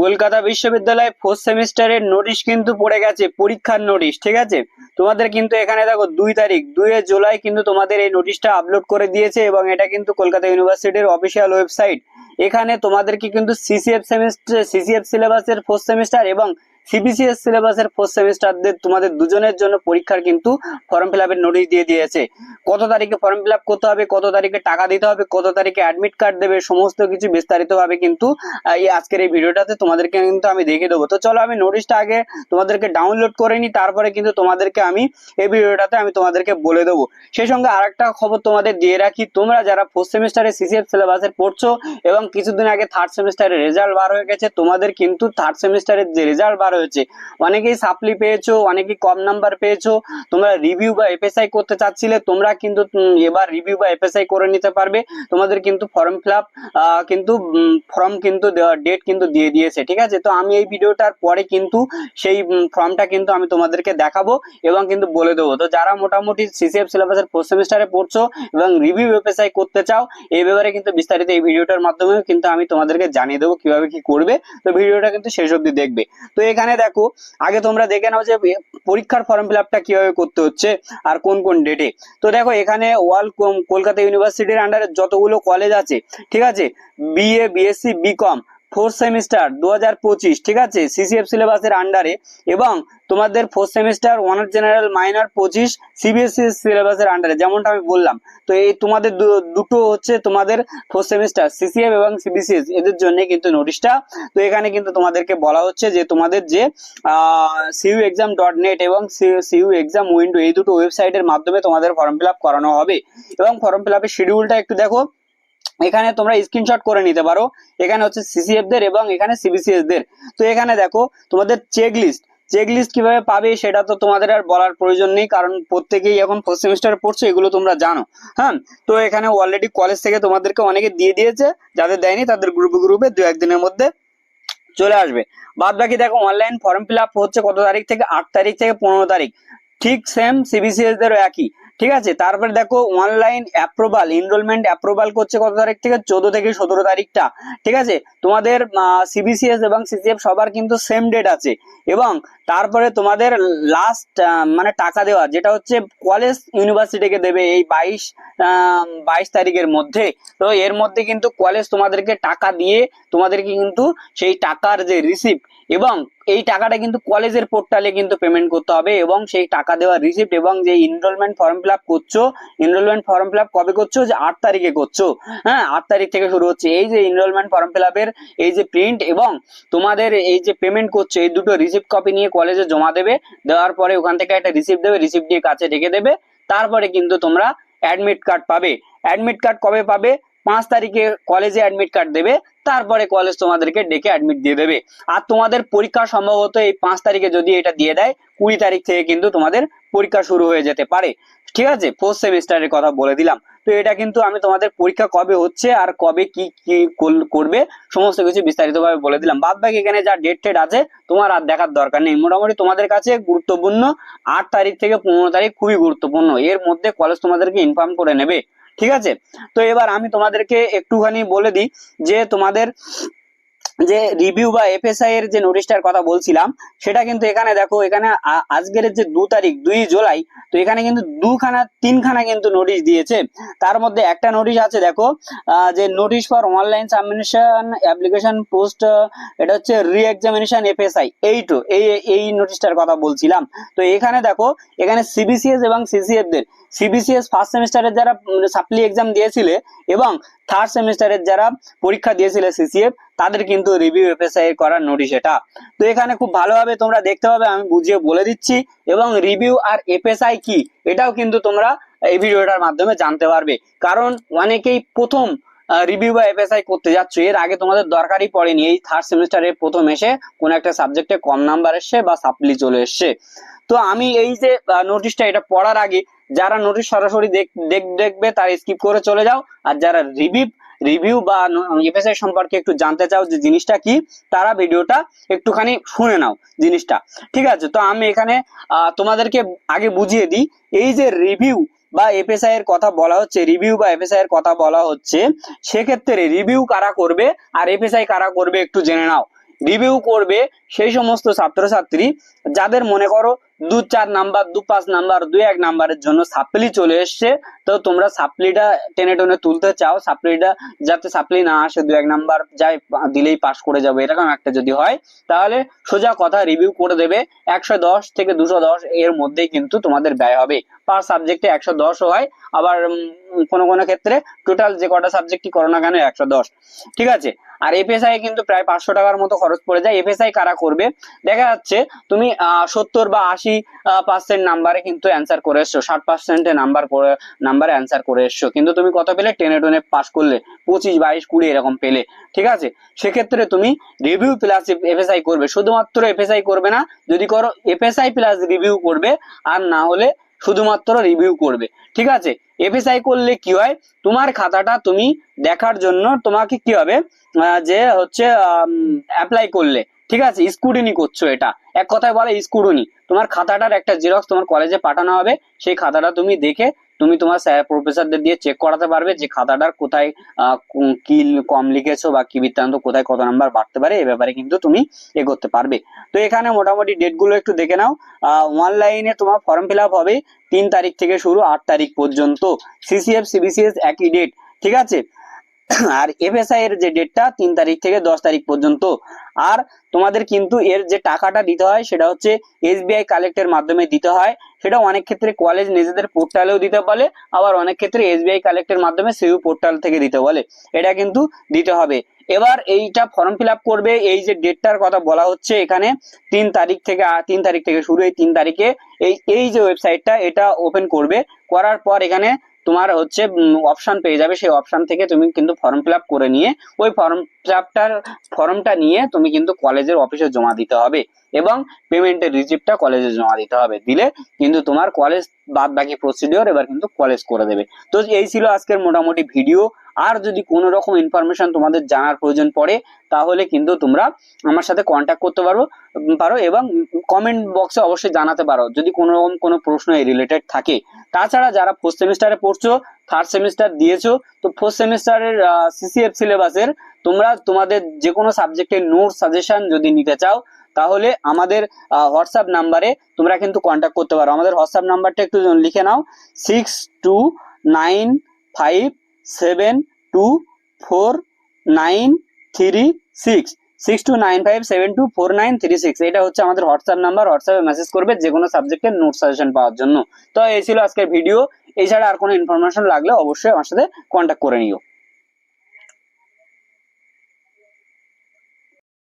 কলকাতা বিশ্ববিদ্যালয় ফোর্থ সেমিস্টারের নোটিশ কিন্তু পড়ে গেছে, পরীক্ষার নোটিশ। ঠিক আছে, তোমাদের কিন্তু এখানে দেখো 2 তারিখ 2 জুলাই কিন্তু তোমাদের এই নোটিশটা আপলোড করে দিয়েছে এবং এটা কিন্তু কলকাতা ইউনিভার্সিটির অফিসিয়াল ওয়েবসাইট। এখানে তোমাদেরকে কিন্তু সিসিএফ সিলেবাসের ফোর্থ সেমিস্টার এবং সিবিসিএস সিলেবাসের ফোর্থ সেমিস্টারদের তোমাদের দুজনের জন্য পরীক্ষার কিন্তু ফর্ম ফিল আপের নোটিশ দিয়ে দিয়েছে। কত তারিখে ফর্ম ফিল আপ করতে হবে, কত তারিখে টাকা দিতে হবে, কত তারিখে অ্যাডমিট কার্ড দেবে, সমস্ত কিছু বিস্তারিত ভাবে কিন্তু এই আজকের এই ভিডিওটাতে তোমাদেরকে কিন্তু আমি দেখিয়ে দেবো। তো চলো আমি নোটিশটা আগে তোমাদেরকে ডাউনলোড করে নিই, তারপরে কিন্তু তোমাদেরকে আমি এই ভিডিওটাতে আমি তোমাদেরকে বলে দেবো। সেই সঙ্গে আরেকটা খবর তোমাদের দিয়ে রাখি, তোমরা যারা ফোর্থ সেমিস্টারে সিসিএফ সিলেবাসের পড়ছো এবং কিছুদিন আগে থার্ড সেমিস্টারের রেজাল্ট বার হয়ে গেছে, তোমাদের কিন্তু থার্ড সেমিস্টারের যে রেজাল্ট বার হয়েছে, অনেকেই সাপ্লি পেয়েছো, অনেকেই কম নাম্বার পেয়েছো, তোমরা রিভিউ বা এফএসআই করতে চাচ্ছিলে, তোমরা কিন্তু এবার রিভিউ বা এফএসআই করে নিতে পারবে। তোমাদের কিন্তু ফর্ম ফিল আপ কিন্তু ফর্ম কিন্তু ডেট কিন্তু দিয়ে দিয়েছে। ঠিক আছে, তো আমি এই ভিডিওটার পরে কিন্তু সেই ফর্মটা কিন্তু আমি তোমাদেরকে দেখাবো এবং কিন্তু বলে দেবো। তো যারা মোটামুটি সিসিএফ সিলেবাসের ফোর্থ সেমিস্টারে পড়ছো এবং রিভিউ এফএসআই করতে চাও, এই ব্যাপারে কিন্তু বিস্তারিত এই ভিডিওটার মাধ্যমে কিন্তু আমি তোমাদেরকে জানিয়ে দেবো কিভাবে কি করবে। তো ভিডিওটা কিন্তু শেষ অবধি দেখবে। তো এখানে দেখো, আগে তোমরা দেখে নাও যে পরীক্ষার ফর্ম ফিল আপটা কিভাবে করতে হচ্ছে আর কোন কোন ডেটে। তো দেখো এখানে কলকাতা ইউনিভার্সিটির আন্ডারে যতগুলো কলেজ আছে, ঠিক আছে, BA BSc BCom fourth semester 2025, ঠিক আছে, সিসিএফ সিলেবাসের আন্ডারে, এবং তোমাদের fourth semester honours general minor 25 CBSC সিলেবাসের আন্ডারে, যেমনটা আমি বললাম। তো এই তোমাদের দুটো হচ্ছে তোমাদের ফোর্থ সেমিস্টার সিসিএফ এবং সিবিসিএস, এদের জন্য কিন্তু নোটিশটা। তো এখানে কিন্তু তোমাদেরকে বলা হচ্ছে যে তোমাদের যে siuexam.net এবং সিইউ এক্সাম উইন্ডো, এই দুটো ওয়েবসাইটের মাধ্যমে তোমাদের ফর্ম ফিল আপ করানো হবে। এবং ফর্ম ফিল আপের শিডিউলটা একটু দেখো, এখানে তোমরা স্ক্রিনশট করে নিতে পারো। এখানে হচ্ছে সিসিএফ দের এবং এখানে সিবিসিএস দের। তো এখানে দেখো তোমাদের চেকলিস্ট কিভাবে পাবে সেটা তো তোমাদের আর বলার প্রয়োজন নেই, কারণ প্রত্যেকেই এখন ফোর্থ সেমিস্টারে পড়ছে, এগুলো তোমরা জানো। হ্যাঁ, তো এখানে অলরেডি কলেজ থেকে তোমাদেরকে অনেকে দিয়ে দিয়েছে, যাদের দেয়নি তাদের গ্রুপে 2-1 দিনের মধ্যে চলে আসবে। বাদ বাকি দেখো অনলাইন ফর্ম ফিল আপ হচ্ছে কত তারিখ থেকে, 8 তারিখ থেকে 15 তারিখ, ঠিক সেম সিবিসিএস দেরও একই। ঠিক আছে, তারপরে দেখো অনলাইন অ্যাপ্রুভাল এনরোলমেন্ট অ্যাপ্রুভাল করছে কত তারিখ থেকে, 14 থেকে 17 তারিখটা। ঠিক আছে, তোমাদের সিবিসিএস এবং সিসিএফ সবার কিন্তু সেম ডেট আছে। এবং তারপরে তোমাদের লাস্ট মানে টাকা দেওয়া, যেটা হচ্ছে কলেজ ইউনিভার্সিটিকে দেবে এই 22 তারিখের মধ্যে। তো এর মধ্যে কিন্তু কলেজ তোমাদেরকে টাকা দিয়ে তোমাদেরকে কিন্তু সেই টাকার যে রিসিপ্ট, এবং এই টাকাটা কিন্তু কলেজের পোর্টালে কিন্তু পেমেন্ট করতে হবে, এবং সেই টাকা দেওয়ার রিসিপ্ট এবং যে এনরোলমেন্ট ফর্ম ফিল আপ করছো, এনরোলমেন্ট ফর্ম ফিল আপ কবে করছো, যে 8 তারিখে করছো। হ্যাঁ, 8 তারিখ থেকে শুরু হচ্ছে এই যে এনরোলমেন্ট ফর্ম ফিল আপের এই যে প্রিন্ট এবং তোমাদের এই যে পেমেন্ট করছো, এই দুটো রিসিপ্ট কপি নিয়ে কলেজে জমা দেবে। দেওয়ার পরে ওখান থেকে একটা রিসিপ্ট দেবে, রিসিপ্ট দিয়ে কাছে রেখে দেবে। তারপরে কিন্তু তোমরা অ্যাডমিট কার্ড পাবে। অ্যাডমিট কার্ড কবে পাবে, 5 তারিখে কলেজে অ্যাডমিট কার্ড দেবে, তারপরে কলেজ তোমাদেরকে ডেকে অ্যাডমিট দিয়ে দেবে। আর তোমাদের পরীক্ষা সম্ভবত এই 5 তারিখে যদি এটা দিয়ে দেয়, 20 তারিখ থেকে কিন্তু তোমাদের পরীক্ষা শুরু হয়ে যেতে পারে। ঠিক আছে, ফোর্থ সেমিস্টারের কথা বলে দিলাম। তো এটা কিন্তু আমি তোমাদের পরীক্ষা কবে হচ্ছে আর কবে কি কি করবে সমস্ত কিছু বিস্তারিতভাবে বলে দিলাম। বাদ বাকি এখানে যা ডেট আছে তোমার আর দেখার দরকার নেই। মোটামুটি তোমাদের কাছে গুরুত্বপূর্ণ 8 তারিখ থেকে 15 তারিখ খুবই গুরুত্বপূর্ণ, এর মধ্যে কলেজ তোমাদেরকে ইনফর্ম করে নেবে। ঠিক আছে, তো এবার আমি তোমাদেরকে একটুখানি বলে দিই যে তোমাদের যে রিভিউ বা এফএসআই এর যে নোটিশটার কথা বলছিলাম, সেটা কিন্তু এখানে দেখো, এখানে আজকের যে 2 জুলাই, তো এখানে কিন্তু তিনখানা কিন্তু নোটিশ দিয়েছে। তার মধ্যে একটা নোটিশ আছে দেখো, যে notice for online submission application post, এটা হচ্ছে রি এক্সামিনেশন এফএসআই, এই নোটিশটার কথা বলছিলাম। তো এখানে দেখো, এখানে সিবিসিএস এবং সিসিএফ দের, সিবিসিএস ফার্স্ট সেমিস্টারের যারা সাপ্লি এক্সাম দিয়েছিলে এবং থার্ড সেমিস্টারের যারা পরীক্ষা দিয়েছিলে সিসিএফ, তাদের কিন্তু রিভিউ এফএসআই করার নোটিশ এটা। তো এখানে খুব ভালোভাবে তোমরা দেখতে পাবে, আমি বুঝিয়ে বলে দিচ্ছি। এবং রিভিউ আর এফএসআই কি, এটাও কিন্তু তোমরা এই ভিডিওটার মাধ্যমে জানতে পারবে, কারণ অনেকেই প্রথম রিভিউ বা এফএসআই করতে যাচ্ছ, এর আগে তোমাদের দরকারই পড়েনি, এই থার্ড সেমিস্টারে প্রথম এসে কোন একটা সাবজেক্টে কম নাম্বার এসছে বা সাপ্লি চলে এসছে। তো আমি এই যে নোটিশটা, এটা পড়ার আগে যারা নোটিশ সরাসরি দেখবে তারা স্কিপ করে চলে যাও, আর যারা রিভিউ বা এফএসআই সম্পর্কে একটু জানতে চাও যে জিনিসটা কি, তারা ভিডিওটা একটুখানি শুনে নাও জিনিসটা। ঠিক আছে, তো আমি এখানে তোমাদেরকে আগে বুঝিয়ে দিই। এই যে রিভিউ বা এফএসআই এর কথা বলা হচ্ছে, রিভিউ বা এফএসআই এর কথা বলা হচ্ছে, সেক্ষেত্রে রিভিউ কারা করবে আর এফএসআই কারা করবে একটু জেনে নাও। রিভিউ করবে সেই সমস্ত ছাত্রছাত্রী যাদের মনে করো 2-4 নাম্বার 2-5 নাম্বার 2-1 নাম্বারের জন্য সাপ্লি চলে এসছে, তো তোমরা সাপ্লিটা টেনে টেনে তুলতে চাও, সাপ্লিটা যাতে সাপ্লি না আসে 2-1 নাম্বার যাই দিলেই পাস করে যাবে এরকম একটা যদি হয়, তাহলে সোজা কথা রিভিউ করে দেবে। 110 থেকে 210 এর মধ্যেই কিন্তু তোমাদের ব্যয় হবে। পার সাবজেক্টে 110 হয়, আবার কোনো কোনো ক্ষেত্রে টোটাল যে কটা সাবজেক্টই করো না কেন 110, ঠিক আছে। আর এফএসআই কিন্তু প্রায় 500 টাকার মতো খরচ পড়ে যায়। এফএসআই কারা করবে, দেখা যাচ্ছে তুমি 70 বা 80% নাম্বারে কিন্তু অ্যান্সার করে এসছো, 60% নাম্বারে অ্যান্সার করে এসছো, কিন্তু তুমি কত পেলে, টেনে টেনে পাস করলে 25, 22, 20 এরকম পেলে, ঠিক আছে। সেক্ষেত্রে তুমি রিভিউ প্লাস এফএসআই করবে, শুধুমাত্র এফএসআই করবে না, যদি করো এফএসআই প্লাস রিভিউ করবে, আর না হলে শুধুমাত্র রিভিউ করবে, ঠিক আছে। এফএসআই করলে কি হয়, তোমার খাতাটা তুমি দেখার জন্য তোমাকে কি হবে, যে হচ্ছে অ্যাপ্লাই করলে, ঠিক আছে, স্ক্রুটিনি করছো, এটা এক কথায় বলে স্ক্রুটিনি। তোমার খাতাটার একটা জেরক্স তোমার কলেজে পাঠানো হবে, সেই খাতাটা তুমি দেখে তুমি তোমার স্যার প্রফেসরদের দিয়ে চেক করাতে পারবে যে খাতাটার কোথায় কি কম লিখেছো বা কি বৃত্তান্ত, কোথায় কত নাম্বার বাড়তে পারে, এ ব্যাপারে কিন্তু তুমি এগোতে পারবে। তো এখানে মোটামুটি ডেট গুলো একটু দেখে নাও। অনলাইনে তোমার ফর্ম ফিল আপ হবে 3 তারিখ থেকে শুরু 8 তারিখ পর্যন্ত, সিসিএফ সিবিসিএস একই ডেট, ঠিক আছে। আর এফএসআই এর যে ডেটটা 3 তারিখ থেকে 10 তারিখ পর্যন্ত। আর তোমাদের কিন্তু এর যে টাকাটা দিতে হয় সেটা হচ্ছে এসবিআই কালেক্টের মাধ্যমে দিতে হয়, সেটা অনেক ক্ষেত্রে কলেজ নিজেদের পোর্টালেও দিতে বলে, আবার অনেক ক্ষেত্রে এসবিআই কালেক্টের মাধ্যমে সিইউ পোর্টাল থেকে দিতে বলে, এটা কিন্তু দিতে হবে। এবার এইটা ফর্ম ফিল আপ করবে, এই যে ডেটটার কথা বলা হচ্ছে এখানে 3 তারিখ থেকে শুরু, এই 3 তারিখে এই যে ওয়েবসাইটটা এটা ওপেন করবে, করার পর এখানে তোমার হচ্ছে অপশন পেয়ে যাবে, সেই অপশন থেকে তুমি কিন্তু ফর্ম ফিল আপ করে নিয়ে ওই ফর্মটা নিয়ে তুমি কিন্তু কলেজের অফিসে জমা দিতে হবে, এবং পেমেন্টের রিসিপ্টটা কলেজে জমা দিতে হবে, দিলে কিন্তু তোমার কলেজ বাদ বাকি প্রসিডিওর এবার কিন্তু কলেজ করে দেবে। তো এই ছিল আজকের মোটামুটি ভিডিও। আর যদি কোনো রকম ইনফরমেশন তোমাদের জানার প্রয়োজন পড়ে, তাহলে কিন্তু তোমরা আমার সাথে কন্ট্যাক্ট করতে পারো এবং কমেন্ট বক্সে অবশ্যই জানাতে পারো যদি কোনো রকম কোনো প্রশ্ন এই রিলেটেড থাকে। তাছাড়া যারা 4th সেমিস্টারে পড়ছো, 3rd সেমিস্টার দিয়েছো, তো 4th সেমিস্টারের সিসিএফ সিলেবাসের তোমরা তোমাদের যে কোনো সাবজেক্টের নোট সাজেশন যদি নিতে চাও, তাহলে আমাদের হোয়াটসঅ্যাপ নাম্বারে তোমরা কিন্তু কন্ট্যাক্ট করতে পারো। আমাদের হোয়াটসঅ্যাপ নাম্বারটা একটু লিখে নাও, 6295724936, 6295724936, এটা হচ্ছে আমাদের হোয়াটসঅ্যাপ নাম্বার। হোয়াটসঅ্যাপে মেসেজ করবে যে কোনো সাবজেক্টের নোট সাজেশন পাওয়ার জন্য। তো এই ছিল আজকের ভিডিও, এছাড়া আর কোনো ইনফরমেশন লাগলে অবশ্যই আমার সাথে কন্ট্যাক্ট করে নিও।